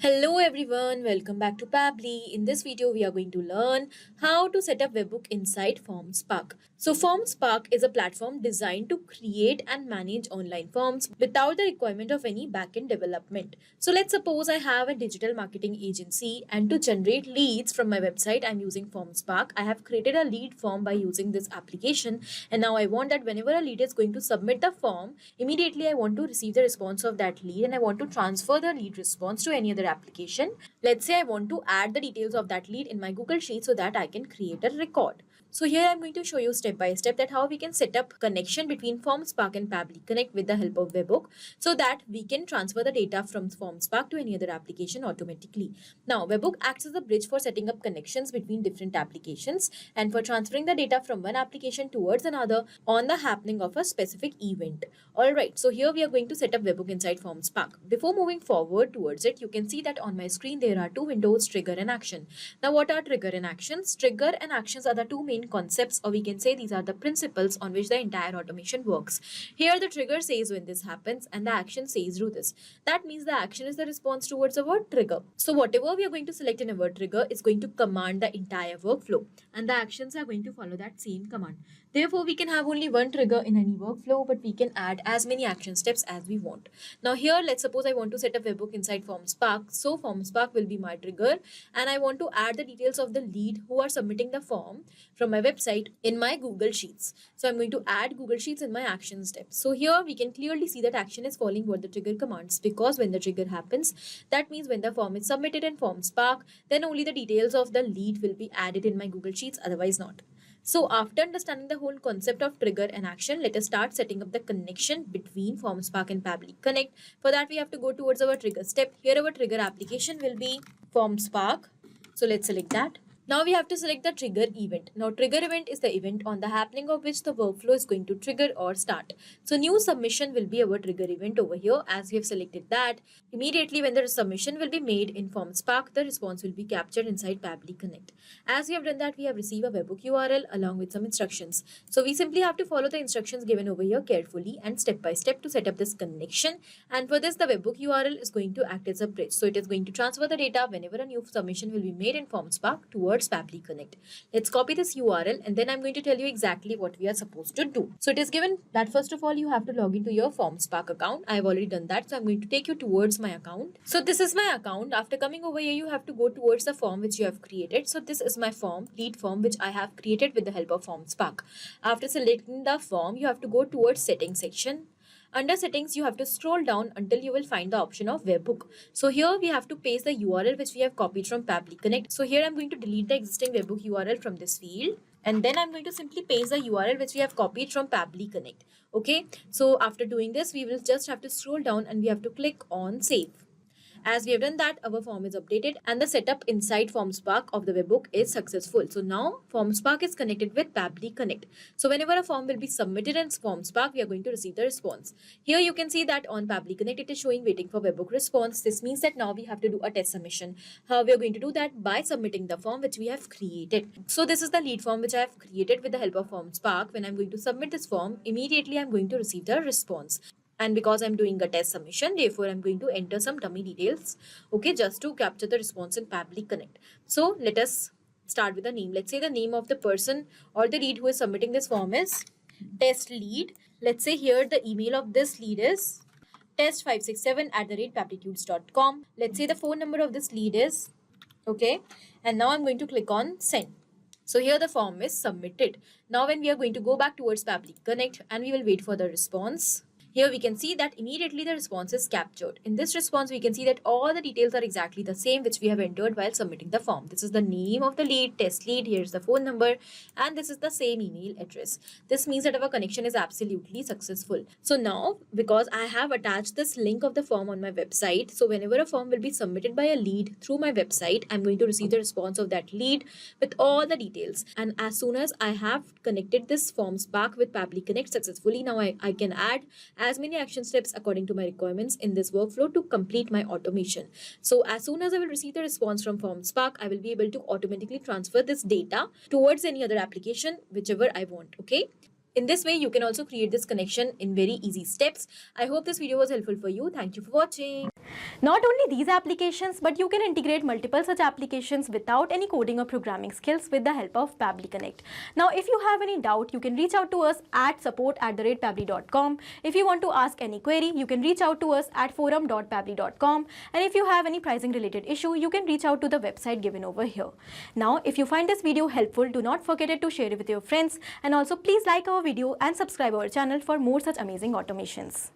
Hello everyone, welcome back to Pabbly. In this video, we are going to learn how to set up webhook inside FormSpark. So FormSpark is a platform designed to create and manage online forms without the requirement of any backend development. So let's suppose I have a digital marketing agency and to generate leads from my website, I'm using FormSpark. I have created a lead form by using this application, and now I want that whenever a lead is going to submit the form, immediately I want to receive the response of that lead and I want to transfer the lead response to any other application. Let's say I want to add the details of that lead in my Google Sheet so that I can create a record. So here I'm going to show you step by step that how we can set up connection between FormSpark and Pabbly Connect with the help of Webhook so that we can transfer the data from FormSpark to any other application automatically. Now Webhook acts as a bridge for setting up connections between different applications and for transferring the data from one application towards another on the happening of a specific event. Alright, so here we are going to set up Webhook inside FormSpark. Before moving forward towards it, you can see that on my screen there are two windows, trigger and action. Now what are trigger and actions? Trigger and actions are the two main concepts, or we can say these are the principles on which the entire automation works. Here the trigger says when this happens and the action says do this. That means the action is the response towards a word trigger. So whatever we are going to select in a word trigger is going to command the entire workflow and the actions are going to follow that same command. Therefore, we can have only one trigger in any workflow, but we can add as many action steps as we want. Now here, let's suppose I want to set up webhook inside FormSpark. So FormSpark will be my trigger and I want to add the details of the lead who are submitting the form from my website in my Google Sheets. So I'm going to add Google Sheets in my action steps. So here we can clearly see that action is following what the trigger commands, because when the trigger happens, that means when the form is submitted in FormSpark, then only the details of the lead will be added in my Google Sheets, otherwise not. So after understanding the whole concept of trigger and action, let us start setting up the connection between FormSpark and Pabbly Connect. For that, we have to go towards our trigger step. Here our trigger application will be FormSpark. So let's select that. Now we have to select the trigger event. Now trigger event is the event on the happening of which the workflow is going to trigger or start. So new submission will be our trigger event over here. As we have selected that, immediately when the submission will be made in FormSpark, the response will be captured inside Pabbly Connect. As we have done that, we have received a webhook URL along with some instructions. So we simply have to follow the instructions given over here carefully and step by step to set up this connection. And for this, the webhook URL is going to act as a bridge. So it is going to transfer the data whenever a new submission will be made in FormSpark towards Pabbly Connect. Let's copy this URL and then I'm going to tell you exactly what we are supposed to do. So it is given that first of all you have to log into your FormSpark account. I have already done that, so I'm going to take you towards my account. So this is my account. After coming over here, you have to go towards the form which you have created. So this is my form, lead form, which I have created with the help of FormSpark. After selecting the form, you have to go towards settings section. Under settings, you have to scroll down until you will find the option of webhook. So here we have to paste the URL which we have copied from Pabbly Connect. So here I'm going to delete the existing webhook URL from this field. And then I'm going to simply paste the URL which we have copied from Pabbly Connect. Okay. So after doing this, we will just have to scroll down and we have to click on save. As we have done that, our form is updated and the setup inside FormSpark of the webhook is successful. So now FormSpark is connected with Pabbly Connect. So whenever a form will be submitted in FormSpark, we are going to receive the response. Here you can see that on Pabbly Connect, it is showing waiting for webhook response. This means that now we have to do a test submission. How we are going to do that? By submitting the form which we have created. So this is the lead form which I have created with the help of FormSpark. When I'm going to submit this form, immediately I'm going to receive the response. And because I'm doing a test submission, therefore I'm going to enter some dummy details, okay, just to capture the response in Pabbly Connect. So let us start with the name. Let's say the name of the person or the lead who is submitting this form is test lead. Let's say here the email of this lead is test567@pabblytudes.com. Let's say the phone number of this lead is, okay, and now I'm going to click on send. So here the form is submitted. Now when we are going to go back towards Pabbly Connect and we will wait for the response. Here we can see that immediately the response is captured. In this response, we can see that all the details are exactly the same which we have entered while submitting the form. This is the name of the lead, test lead, here's the phone number, and this is the same email address. This means that our connection is absolutely successful. So now, because I have attached this link of the form on my website, so whenever a form will be submitted by a lead through my website, I'm going to receive the response of that lead with all the details. And as soon as I have connected this FormSpark with Pabbly Connect successfully, now I can add as many action steps according to my requirements in this workflow to complete my automation. So as soon as I will receive the response from FormSpark, I will be able to automatically transfer this data towards any other application, whichever I want. Okay. In this way, you can also create this connection in very easy steps. I hope this video was helpful for you. Thank you for watching. Not only these applications, but you can integrate multiple such applications without any coding or programming skills with the help of Pabbly Connect. Now, if you have any doubt, you can reach out to us at support@pabbly.com. If you want to ask any query, you can reach out to us at forum.pabbly.com. And if you have any pricing related issue, you can reach out to the website given over here. Now, if you find this video helpful, do not forget to share it with your friends, and also please like our video and subscribe our channel for more such amazing automations.